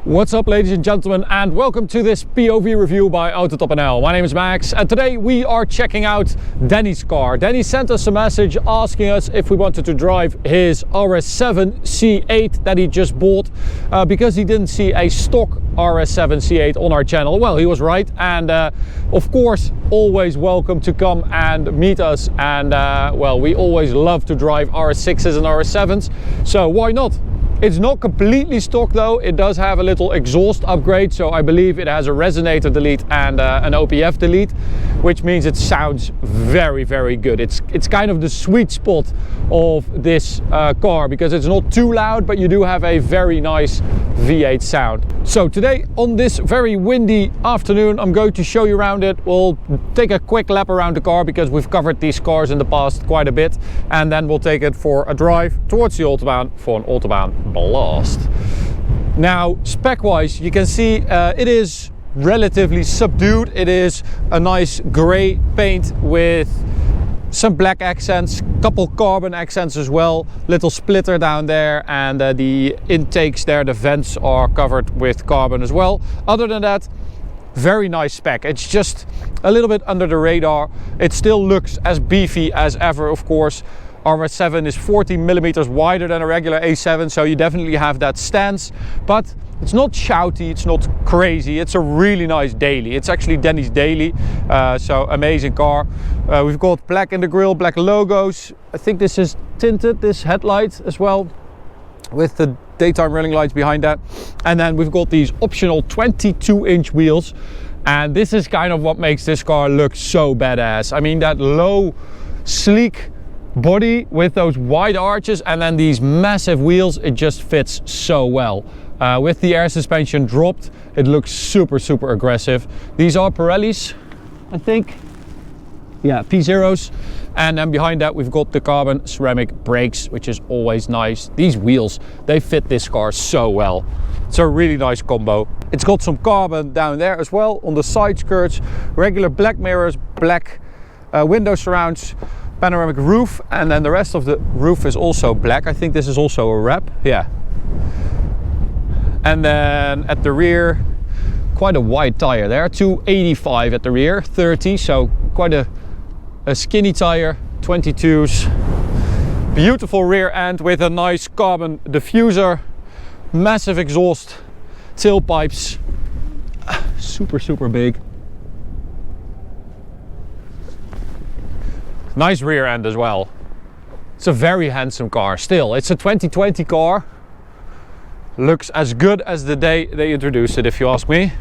What's up, ladies and gentlemen, and welcome to this POV review by Autobahn. My name is Max, and today we are checking out Danny's car. Danny sent us a message asking us if we wanted to drive his RS7 C8 that he just bought because he didn't see a stock RS7 C8 on our channel. Well, he was right, and of course, always welcome to come and meet us. And well, we always love to drive RS6s and RS7s, so why not? It's not completely stock though. It does have a little exhaust upgrade, so I believe it has a resonator delete and an OPF delete, which means it sounds very, very good. It's kind of the sweet spot of this car because it's not too loud, but you do have a very nice V8 sound. So today, on this very windy afternoon, I'm going to show you around it. We'll take a quick lap around the car because we've covered these cars in the past quite a bit, and then we'll take it for a drive towards the Autobahn for an Autobahn blast. Now, spec-wise, you can see it is relatively subdued. It is a nice grey paint with some black accents, couple carbon accents as well, little splitter down there, and the intakes there, the vents are covered with carbon as well. Other than that, very nice spec. It's just a little bit under the radar. It still looks as beefy as ever, of course. RS7 is 40 millimeters wider than a regular A7, so you definitely have that stance, but it's not shouty, it's not crazy. It's a really nice daily. It's actually Danny's daily, so amazing car. We've got black in the grille, black logos. I think this is tinted, this headlight as well, with the daytime running lights behind that. And then we've got these optional 22-inch wheels, and this is kind of what makes this car look so badass. I mean, that low, sleek body with those wide arches and then these massive wheels, it just fits so well. With the air suspension dropped, it looks super, super aggressive. These are Pirellis, I think. Yeah, P0s. And then behind that we've got the carbon ceramic brakes, which is always nice. These wheels, they fit this car so well. It's a really nice combo. It's got some carbon down there as well on the side skirts, regular black mirrors, black window surrounds, panoramic roof, and then the rest of the roof is also black. I think this is also a wrap, yeah. And then at the rear, quite a wide tire there, 285 at the rear, 30, so quite a skinny tire, 22s. Beautiful rear end with a nice carbon diffuser, massive exhaust, tailpipes, super, super big. Nice rear end as well. It's a very handsome car still. It's a 2020 car. Looks as good as the day they introduced it, if you ask me.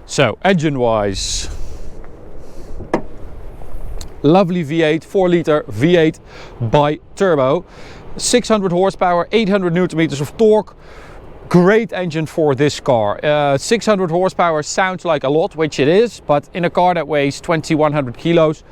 So, engine wise, lovely V8, 4-liter V8 bi-turbo, 600 horsepower, 800 newton meters of torque. Great engine for this car. 600 horsepower sounds like a lot, which it is, but in a car that weighs 2100 kilos,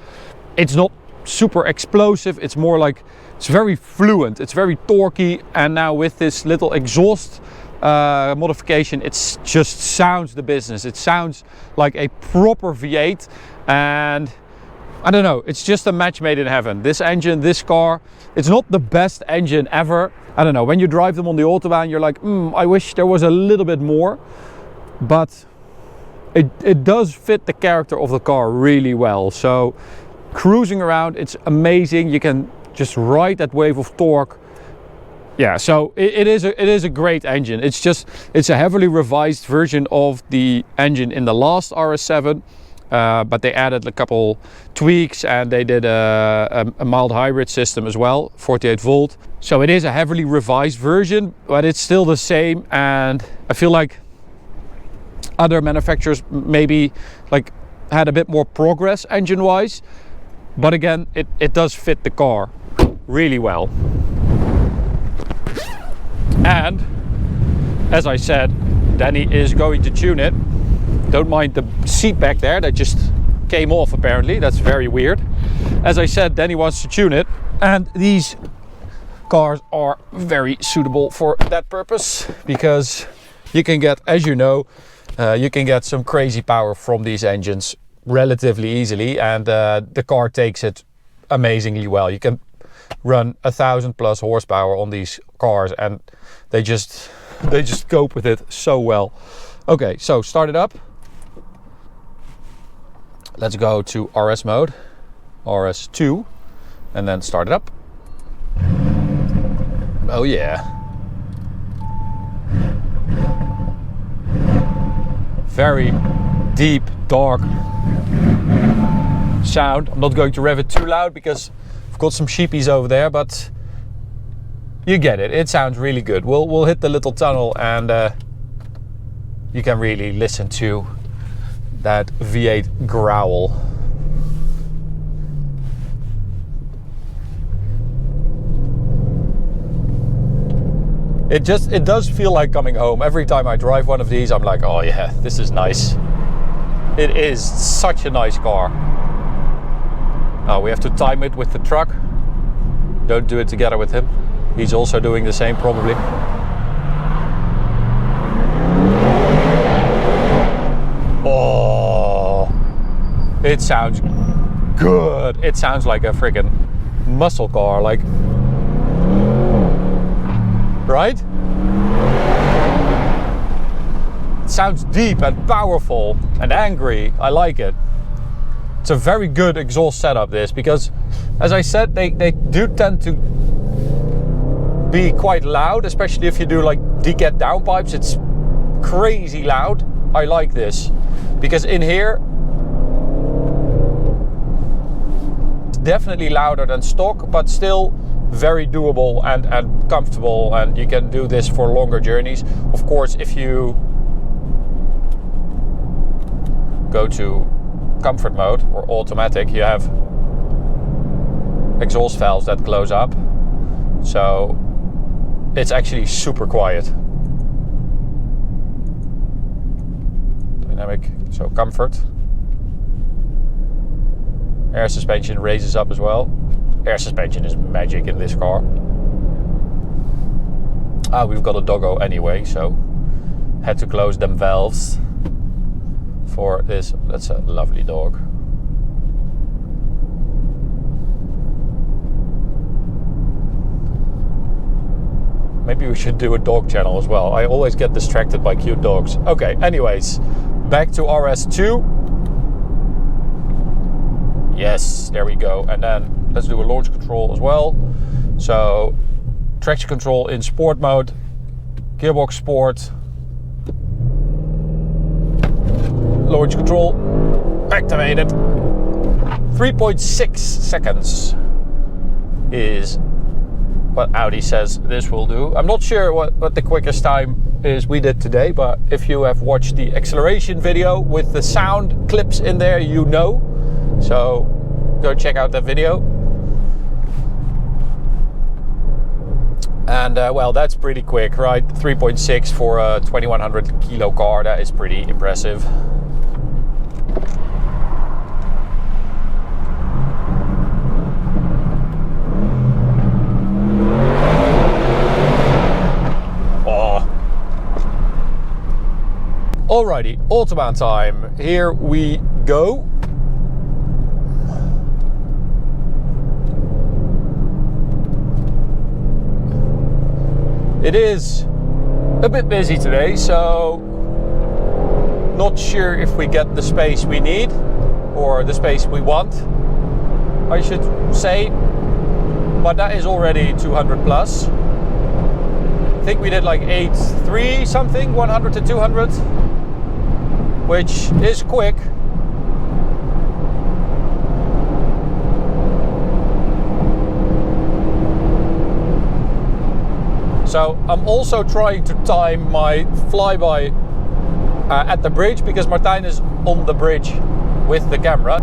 it's not super explosive. It's more like, it's very fluent, it's very torquey, and now with this little exhaust modification, it just sounds the business. It sounds like a proper V8, and I don't know, it's just a match made in heaven. This engine, this car, it's not the best engine ever. I don't know, when you drive them on the Autobahn, you're like, I wish there was a little bit more, but it does fit the character of the car really well. So cruising around, it's amazing. You can just ride that wave of torque. Yeah, so it is a great engine. It's a heavily revised version of the engine in the last RS7. But they added a couple tweaks, and they did a mild hybrid system as well, 48 volt. So it is a heavily revised version, but it's still the same. And I feel like other manufacturers maybe like had a bit more progress engine wise, but again, it does fit the car really well. And as I said, Danny is going to tune it. Don't mind the seat back there, that just came off apparently. That's very weird. As I said, Danny wants to tune it, and these cars are very suitable for that purpose because you can get, as you know, you can get some crazy power from these engines relatively easily, and the car takes it amazingly well. You can run 1,000+ horsepower on these cars, and they just cope with it so well. Okay, so start it up. Let's go to RS mode, RS2, and then start it up. Oh yeah. Very deep, dark sound. I'm not going to rev it too loud because I've got some sheepies over there, but you get it. It sounds really good. We'll hit the little tunnel and you can really listen to that V8 growl. It does feel like coming home. Every time I drive one of these, I'm like, oh yeah, this is nice. It is such a nice car. Oh, we have to time it with the truck. Don't do it together with him. He's also doing the same probably. Oh, it sounds good. It sounds like a freaking muscle car, like, right? It sounds deep and powerful and angry. I like it. It's a very good exhaust setup, this, because as I said, they do tend to be quite loud, especially if you do like decant downpipes. It's crazy loud. I like this because in here it's definitely louder than stock, but still very doable and comfortable, and you can do this for longer journeys. Of course, if you go to comfort mode or automatic, you have exhaust valves that close up, so it's actually super quiet. Dynamic, so comfort. Air suspension raises up as well. Air suspension is magic in this car. Ah, we've got a doggo anyway, so had to close them valves for this. That's a lovely dog. Maybe we should do a dog channel as well. I always get distracted by cute dogs. Okay, anyways, back to RS2. Yes, there we go. And then let's do a launch control as well. So traction control in sport mode, gearbox sport, launch control activated. 3.6 seconds is what Audi says this will do. I'm not sure what the quickest time is we did today, but if you have watched the acceleration video with the sound clips in there, you know. So go check out that video. And well, that's pretty quick, right? 3.6 for a 2100 kilo car, that is pretty impressive. Alrighty, Autobahn time. Here we go. It is a bit busy today, so not sure if we get the space we need or the space we want, I should say, but that is already 200 plus. I think we did like 8.3 something, 100 to 200, which is quick. So I'm also trying to time my flyby at the bridge, because Martijn is on the bridge with the camera.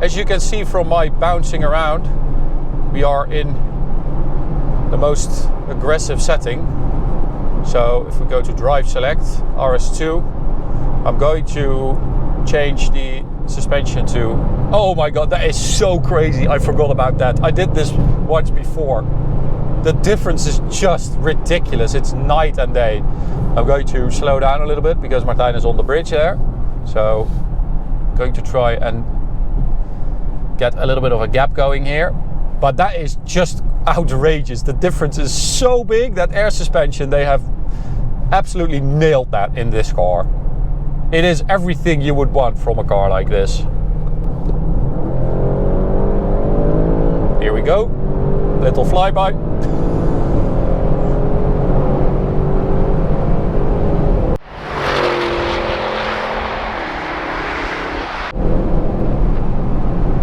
As you can see from my bouncing around, we are in the most aggressive setting. So if we go to drive select, RS2, I'm going to change the suspension to, oh my god, that is so crazy, I forgot about that. I did this once before. The difference is just ridiculous. It's night and day. I'm going to slow down a little bit because Martijn is on the bridge there. So I'm going to try and get a little bit of a gap going here. But that is just outrageous. The difference is so big. That air suspension, they have absolutely nailed that in this car. It is everything you would want from a car like this. Here we go. Little flyby.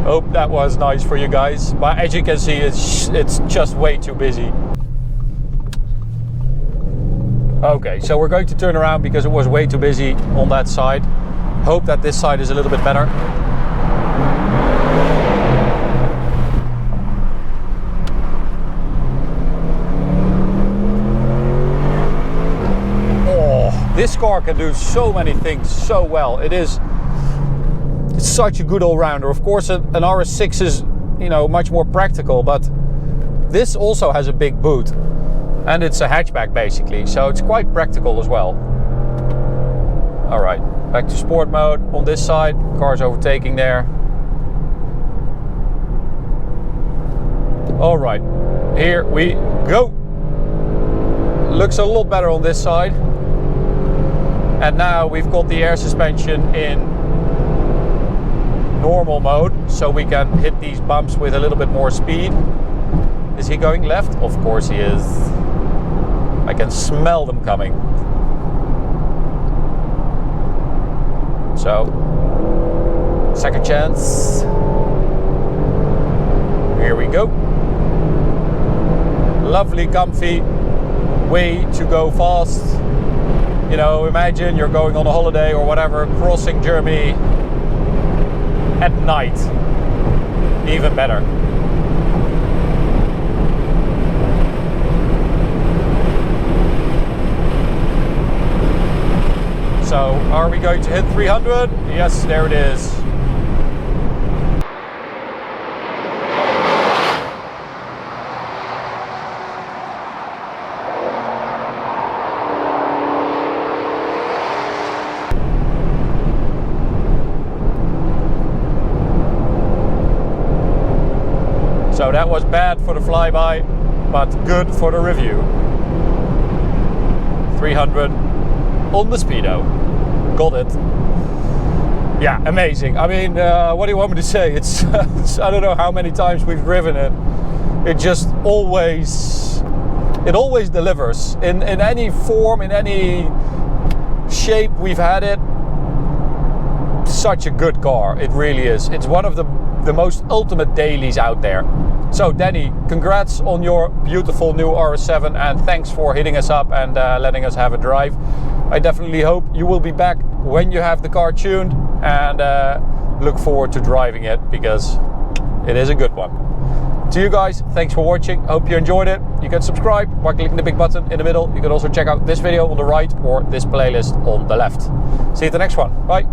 Hope that was nice for you guys. But as you can see, it's just way too busy. Okay, so we're going to turn around because it was way too busy on that side. Hope that this side is a little bit better. Oh, this car can do so many things so well. It's such a good all-rounder. Of course, an RS6 is, you know, much more practical, but this also has a big boot. And it's a hatchback basically, so it's quite practical as well. Alright, back to sport mode on this side. Car's overtaking there. Alright, here we go. Looks a lot better on this side. And now we've got the air suspension in normal mode, so we can hit these bumps with a little bit more speed. Is he going left? Of course he is. I can smell them coming. So, second chance. Here we go. Lovely, comfy way to go fast. You know, imagine you're going on a holiday or whatever, crossing Germany at night. Even better. So, are we going to hit 300? Yes, there it is. So that was bad for the flyby, but good for the review. 300 on the speedo. Got it. Yeah, amazing. I mean, what do you want me to say? It's I don't know how many times we've driven it. It just always delivers in any form, in any shape we've had it. Such a good car. It really is. It's one of the most ultimate dailies out there. So Danny, congrats on your beautiful new RS7, and thanks for hitting us up and letting us have a drive. I definitely hope you will be back when you have the car tuned, and look forward to driving it because it is a good one. To you guys, thanks for watching. Hope you enjoyed it. You can subscribe by clicking the big button in the middle. You can also check out this video on the right or this playlist on the left. See you at the next one. Bye.